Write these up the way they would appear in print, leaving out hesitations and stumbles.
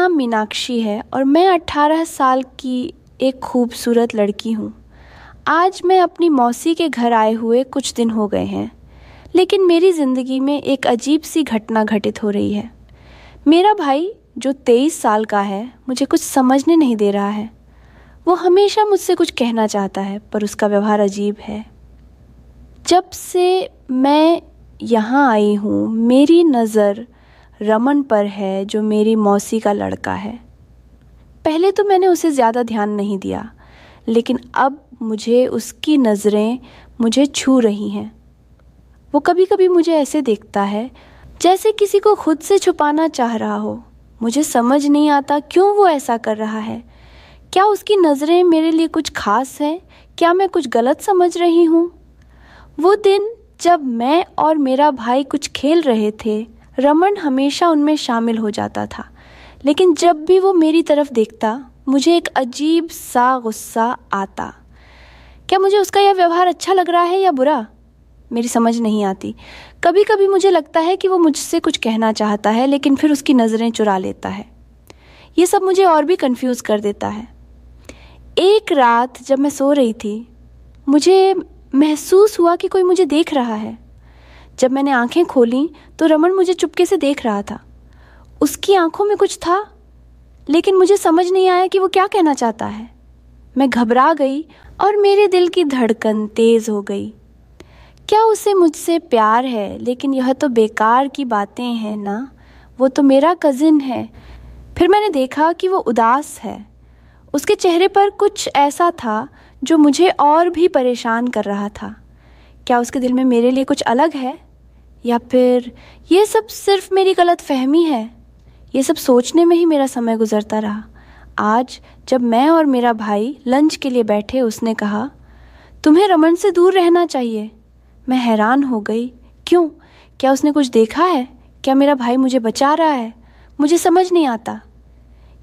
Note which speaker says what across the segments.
Speaker 1: नाम मीनाक्षी है और मैं 18 साल की एक खूबसूरत लड़की हूँ। आज मैं अपनी मौसी के घर आए हुए कुछ दिन हो गए हैं, लेकिन मेरी ज़िंदगी में एक अजीब सी घटना घटित हो रही है। मेरा भाई जो 23 साल का है मुझे कुछ समझने नहीं दे रहा है। वो हमेशा मुझसे कुछ कहना चाहता है पर उसका व्यवहार अजीब है। जब से मैं यहाँ आई हूँ मेरी नज़र रमन पर है, जो मेरी मौसी का लड़का है। पहले तो मैंने उसे ज़्यादा ध्यान नहीं दिया, लेकिन अब मुझे उसकी नज़रें मुझे छू रही हैं। वो कभी कभी मुझे ऐसे देखता है जैसे किसी को खुद से छुपाना चाह रहा हो। मुझे समझ नहीं आता क्यों वो ऐसा कर रहा है। क्या उसकी नज़रें मेरे लिए कुछ खास हैं? क्या मैं कुछ गलत समझ रही हूँ? वो दिन जब मैं और मेरा भाई कुछ खेल रहे थे, रमन हमेशा उनमें शामिल हो जाता था, लेकिन जब भी वो मेरी तरफ देखता मुझे एक अजीब सा गुस्सा आता। क्या मुझे उसका यह व्यवहार अच्छा लग रहा है या बुरा? मेरी समझ नहीं आती। कभी कभी मुझे लगता है कि वो मुझसे कुछ कहना चाहता है, लेकिन फिर उसकी नज़रें चुरा लेता है। ये सब मुझे और भी कंफ्यूज कर देता है। एक रात जब मैं सो रही थी, मुझे महसूस हुआ कि कोई मुझे देख रहा है। जब मैंने आंखें खोलीं तो रमन मुझे चुपके से देख रहा था। उसकी आंखों में कुछ था, लेकिन मुझे समझ नहीं आया कि वो क्या कहना चाहता है। मैं घबरा गई और मेरे दिल की धड़कन तेज़ हो गई। क्या उसे मुझसे प्यार है? लेकिन यह तो बेकार की बातें हैं ना। वो तो मेरा कज़िन है। फिर मैंने देखा कि वो उदास है। उसके चेहरे पर कुछ ऐसा था जो मुझे और भी परेशान कर रहा था। क्या उसके दिल में मेरे लिए कुछ अलग है, या फिर ये सब सिर्फ मेरी गलत फहमी है? ये सब सोचने में ही मेरा समय गुजरता रहा। आज जब मैं और मेरा भाई लंच के लिए बैठे, उसने कहा, तुम्हें रमन से दूर रहना चाहिए। मैं हैरान हो गई। क्यों? क्या उसने कुछ देखा है? क्या मेरा भाई मुझे बचा रहा है? मुझे समझ नहीं आता।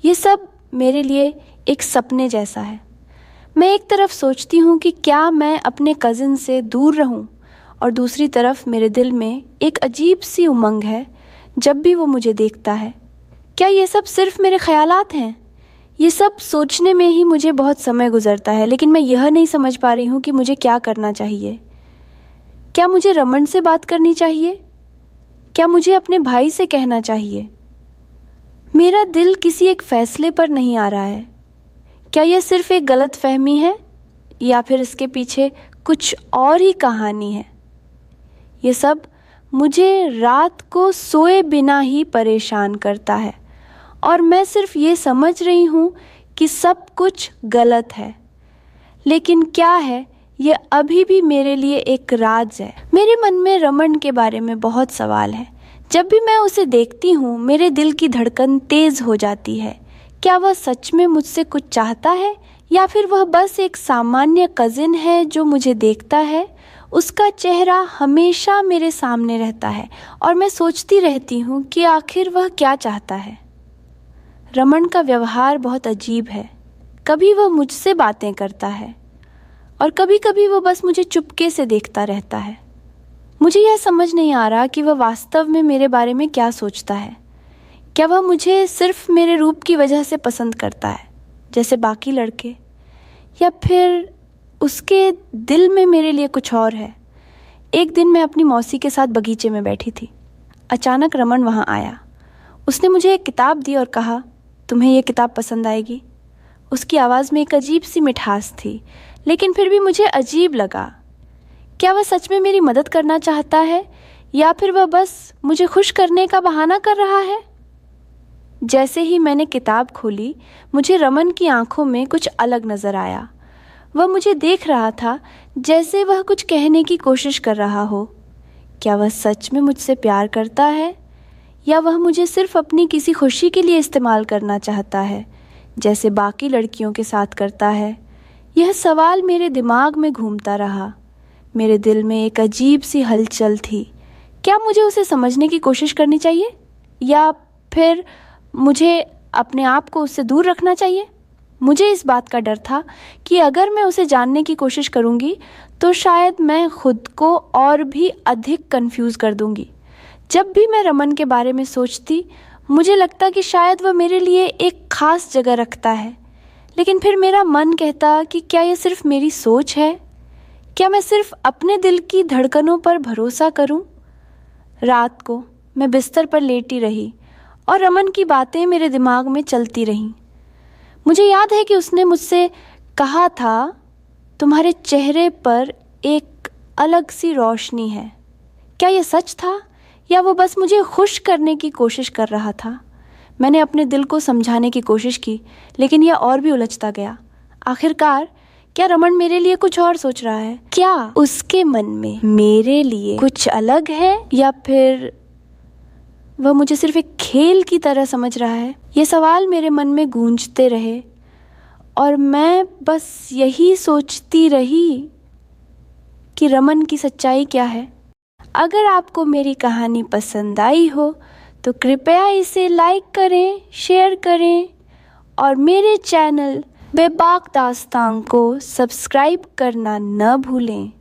Speaker 1: ये सब मेरे लिए एक सपने जैसा है। मैं एक तरफ सोचती हूँ कि क्या मैं अपने कज़िन से दूर रहूँ, और दूसरी तरफ मेरे दिल में एक अजीब सी उमंग है जब भी वो मुझे देखता है। क्या ये सब सिर्फ मेरे ख्यालात हैं? ये सब सोचने में ही मुझे बहुत समय गुजरता है, लेकिन मैं यह नहीं समझ पा रही हूँ कि मुझे क्या करना चाहिए। क्या मुझे रमन से बात करनी चाहिए? क्या मुझे अपने भाई से कहना चाहिए? मेरा दिल किसी एक फैसले पर नहीं आ रहा है। क्या यह सिर्फ एक गलत फहमी है, या फिर इसके पीछे कुछ और ही कहानी है? ये सब मुझे रात को सोए बिना ही परेशान करता है, और मैं सिर्फ ये समझ रही हूँ कि सब कुछ गलत है। लेकिन क्या है, ये अभी भी मेरे लिए एक राज है। मेरे मन में रमन के बारे में बहुत सवाल है। जब भी मैं उसे देखती हूँ मेरे दिल की धड़कन तेज़ हो जाती है। क्या वह सच में मुझसे कुछ चाहता है, या फिर वह बस एक सामान्य कज़िन है जो मुझे देखता है? उसका चेहरा हमेशा मेरे सामने रहता है और मैं सोचती रहती हूँ कि आखिर वह क्या चाहता है। रमन का व्यवहार बहुत अजीब है। कभी वह मुझसे बातें करता है और कभी कभी वह बस मुझे चुपके से देखता रहता है। मुझे यह समझ नहीं आ रहा कि वह वास्तव में मेरे बारे में क्या सोचता है। क्या वह मुझे सिर्फ मेरे रूप की वजह से पसंद करता है जैसे बाकी लड़के, या फिर उसके दिल में मेरे लिए कुछ और है? एक दिन मैं अपनी मौसी के साथ बगीचे में बैठी थी। अचानक रमन वहाँ आया। उसने मुझे एक किताब दी और कहा, तुम्हें यह किताब पसंद आएगी। उसकी आवाज़ में एक अजीब सी मिठास थी, लेकिन फिर भी मुझे अजीब लगा। क्या वह सच में मेरी मदद करना चाहता है, या फिर वह बस मुझे खुश करने का बहाना कर रहा है? जैसे ही मैंने किताब खोली मुझे रमन की आंखों में कुछ अलग नज़र आया। वह मुझे देख रहा था जैसे वह कुछ कहने की कोशिश कर रहा हो। क्या वह सच में मुझसे प्यार करता है, या वह मुझे सिर्फ अपनी किसी खुशी के लिए इस्तेमाल करना चाहता है जैसे बाकी लड़कियों के साथ करता है? यह सवाल मेरे दिमाग में घूमता रहा। मेरे दिल में एक अजीब सी हलचल थी। क्या मुझे उसे समझने की कोशिश करनी चाहिए, या फिर मुझे अपने आप को उससे दूर रखना चाहिए? मुझे इस बात का डर था कि अगर मैं उसे जानने की कोशिश करूंगी तो शायद मैं खुद को और भी अधिक कंफ्यूज कर दूंगी। जब भी मैं रमन के बारे में सोचती मुझे लगता कि शायद वह मेरे लिए एक ख़ास जगह रखता है, लेकिन फिर मेरा मन कहता कि क्या ये सिर्फ मेरी सोच है? क्या मैं सिर्फ अपने दिल की धड़कनों पर भरोसा करूं? रात को मैं बिस्तर पर लेटी रही और रमन की बातें मेरे दिमाग में चलती रहीं। मुझे याद है कि उसने मुझसे कहा था, तुम्हारे चेहरे पर एक अलग सी रोशनी है। क्या यह सच था या वो बस मुझे खुश करने की कोशिश कर रहा था? मैंने अपने दिल को समझाने की कोशिश की, लेकिन यह और भी उलझता गया। आखिरकार क्या रमन मेरे लिए कुछ और सोच रहा है? क्या उसके मन में मेरे लिए कुछ अलग है, या फिर वह मुझे सिर्फ एक खेल की तरह समझ रहा है? ये सवाल मेरे मन में गूंजते रहे और मैं बस यही सोचती रही कि रमन की सच्चाई क्या है। अगर आपको मेरी कहानी पसंद आई हो तो कृपया इसे लाइक करें, शेयर करें और मेरे चैनल बेबाक दास्तान को सब्सक्राइब करना न भूलें।